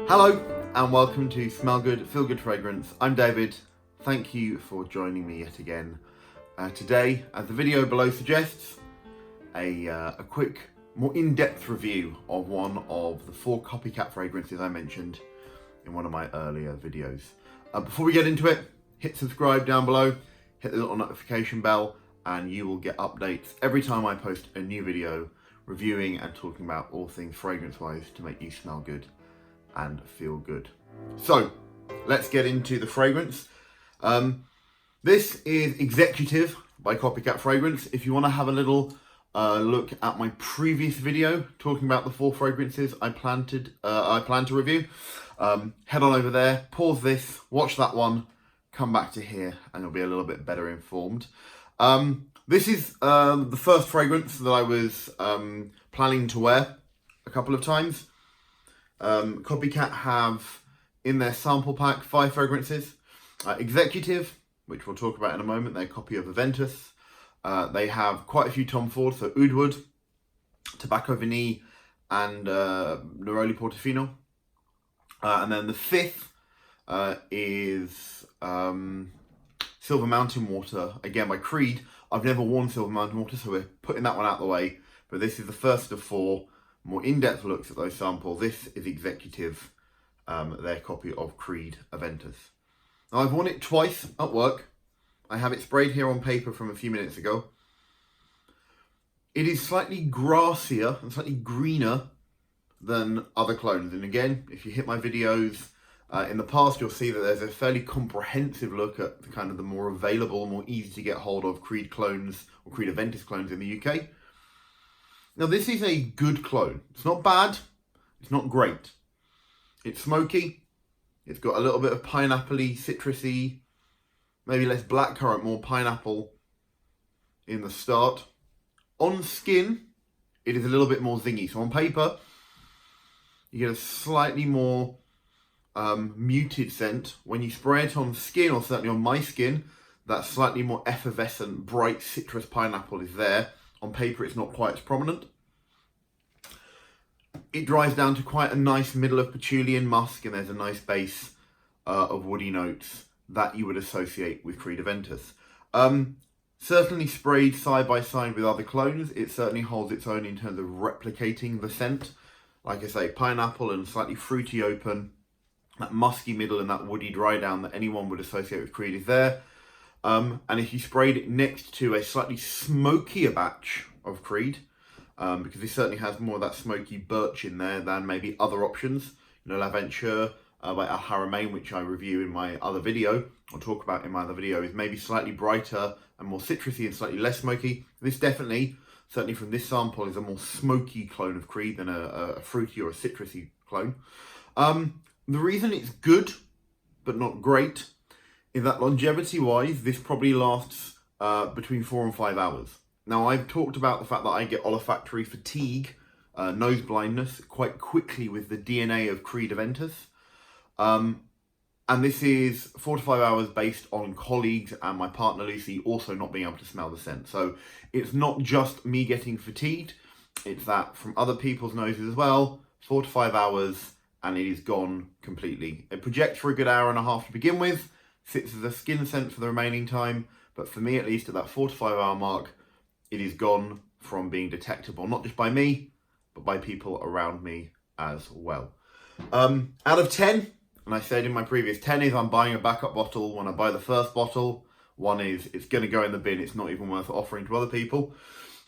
Hello and welcome to Smell Good, Feel Good Fragrance. I'm David. Thank you for joining me yet again. Today, as the video below suggests, a quick, more in-depth review of one of the 4 CopyCat fragrances I mentioned in one of my earlier videos. Before we get into it, hit subscribe down below, hit the little notification bell, and you will get updates every time I post a new video reviewing and talking about all things fragrance-wise to make you smell good and feel good. So, let's get into the fragrance. This is Executive by CopyCat Fragrance. If you want to have a little look at my previous video talking about the 4 fragrances I plan to review, head on over there, pause this, watch that one, come back to here, and you'll be a little bit better informed. This is the first fragrance that I was planning to wear a couple of times. CopyCat have in their sample pack 5 fragrances. Executive, which we'll talk about in a moment, their copy of Aventus. They have quite a few Tom Ford, so Oud Wood, Tobacco Vanille, and Neroli Portofino. And then the 5th is Silver Mountain Water, again by Creed. I've never worn Silver Mountain Water, so we're putting that one out of the way. But this is the first of 4 more in-depth looks at those samples. This is Executive, their copy of Creed Aventus. Now, I've worn it twice at work. I have it sprayed here on paper from a few minutes ago. It is slightly grassier and slightly greener than other clones. And again, if you hit my videos in the past, you'll see that there's a fairly comprehensive look at the kind of the more available, more easy to get hold of Creed clones or Creed Aventus clones in the UK. Now, this is a good clone. It's not bad. It's not great. It's smoky. It's got a little bit of pineapple-y, citrusy, maybe less blackcurrant, more pineapple in the start. On skin, it is a little bit more zingy. So on paper, you get a slightly more muted scent. When you spray it on skin, or certainly on my skin, that slightly more effervescent, bright citrus pineapple is there. On paper, it's not quite as prominent. It dries down to quite a nice middle of patchouli and musk, and there's a nice base of woody notes that you would associate with Creed Aventus. Certainly sprayed side by side with other clones, it certainly holds its own in terms of replicating the scent. Like I say, pineapple and slightly fruity open, that musky middle and that woody dry down that anyone would associate with Creed is there. And if you sprayed it next to a slightly smokier batch of Creed, because this certainly has more of that smoky birch in there than maybe other options. You know, L'Aventure by Al Haramain, which I review in my other video, or talk about in my other video, is maybe slightly brighter and more citrusy and slightly less smoky. This definitely, certainly from this sample, is a more smoky clone of Creed than a fruity or a citrusy clone. The reason it's good, but not great, is that longevity-wise, this probably lasts between 4 and 5 hours. Now, I've talked about the fact that I get olfactory fatigue, nose blindness, quite quickly with the DNA of Creed Aventus. And this is 4 to 5 hours based on colleagues and my partner Lucy also not being able to smell the scent. So it's not just me getting fatigued, it's that from other people's noses as well, 4 to 5 hours, and it is gone completely. It projects for a good hour and a half to begin with, sits as a skin scent for the remaining time, but for me at least at that 4 to 5 hour mark, it is gone from being detectable, not just by me, but by people around me as well. Out of 10, and I said in my previous, 10 is I'm buying a backup bottle. When I buy the first bottle, 1 is it's going to go in the bin, it's not even worth offering to other people.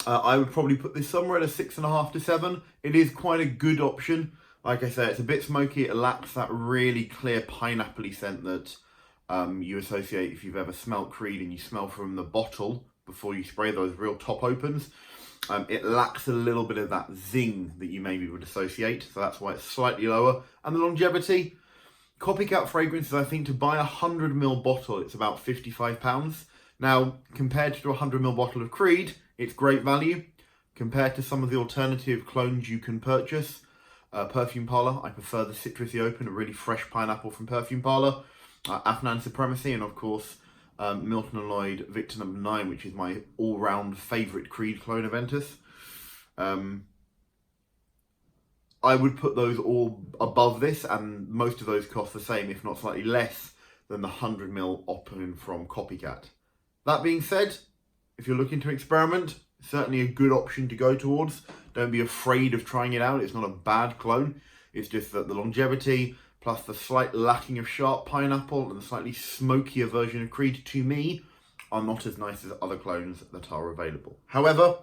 I would probably put this somewhere at a 6.5 to 7. It is quite a good option. Like I said, it's a bit smoky, it lacks that really clear pineapple-y scent that you associate if you've ever smelled Creed and you smell from the bottle before you spray those real top opens. It lacks a little bit of that zing that you maybe would associate, so that's why it's slightly lower. And the longevity, CopyCat fragrances, I think to buy a 100ml bottle, it's about £55. Now, compared to a 100ml bottle of Creed, it's great value. Compared to some of the alternative clones you can purchase, Perfume Parlour, I prefer the citrusy open, a really fresh pineapple from Perfume Parlour. Afnan Supremacy, and of course Milton & Lloyd Victor No. 9, which is my all-round favourite Creed clone Aventus. I would put those all above this, and most of those cost the same, if not slightly less, than the 100ml option from CopyCat. That being said, if you're looking to experiment, certainly a good option to go towards. Don't be afraid of trying it out. It's not a bad clone. It's just that the longevity, plus the slight lacking of sharp pineapple and the slightly smokier version of Creed, to me, are not as nice as other clones that are available. However,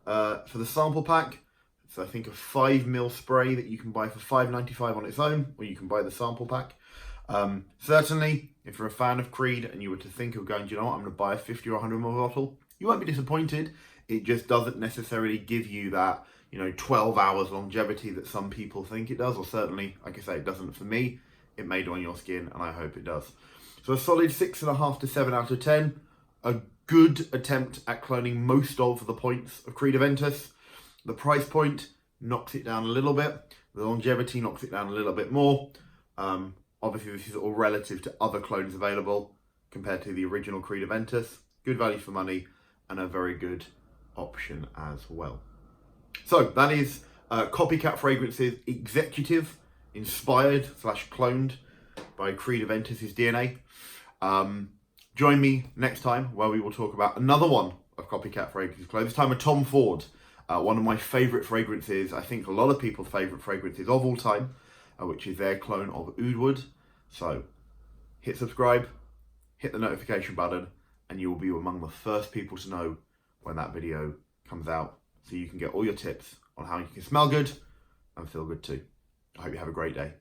for the sample pack, it's I think a 5ml spray that you can buy for $5.95 on its own, or you can buy the sample pack. Certainly, if you're a fan of Creed and you were to think of going, do you know what, I'm going to buy a 50 or 100ml bottle, you won't be disappointed. It just doesn't necessarily give you that, 12 hours longevity that some people think it does, or certainly, like I say, it doesn't for me. It may do on your skin, and I hope it does. So a solid 6.5 to 7 out of 10. A good attempt at cloning most of the points of Creed Aventus. The price point knocks it down a little bit. The longevity knocks it down a little bit more. Obviously, this is all relative to other clones available compared to the original Creed Aventus. Good value for money and a very good option as well. So that is CopyCat Fragrances Executive, inspired / cloned by Creed Aventus' DNA. Join me next time where we will talk about another one of CopyCat Fragrances clone, this time a Tom Ford. One of my favourite fragrances, I think a lot of people's favourite fragrances of all time, which is their clone of Oud Wood. So hit subscribe, hit the notification button, and you will be among the first people to know when that video comes out, so you can get all your tips on how you can smell good and feel good too. I hope you have a great day.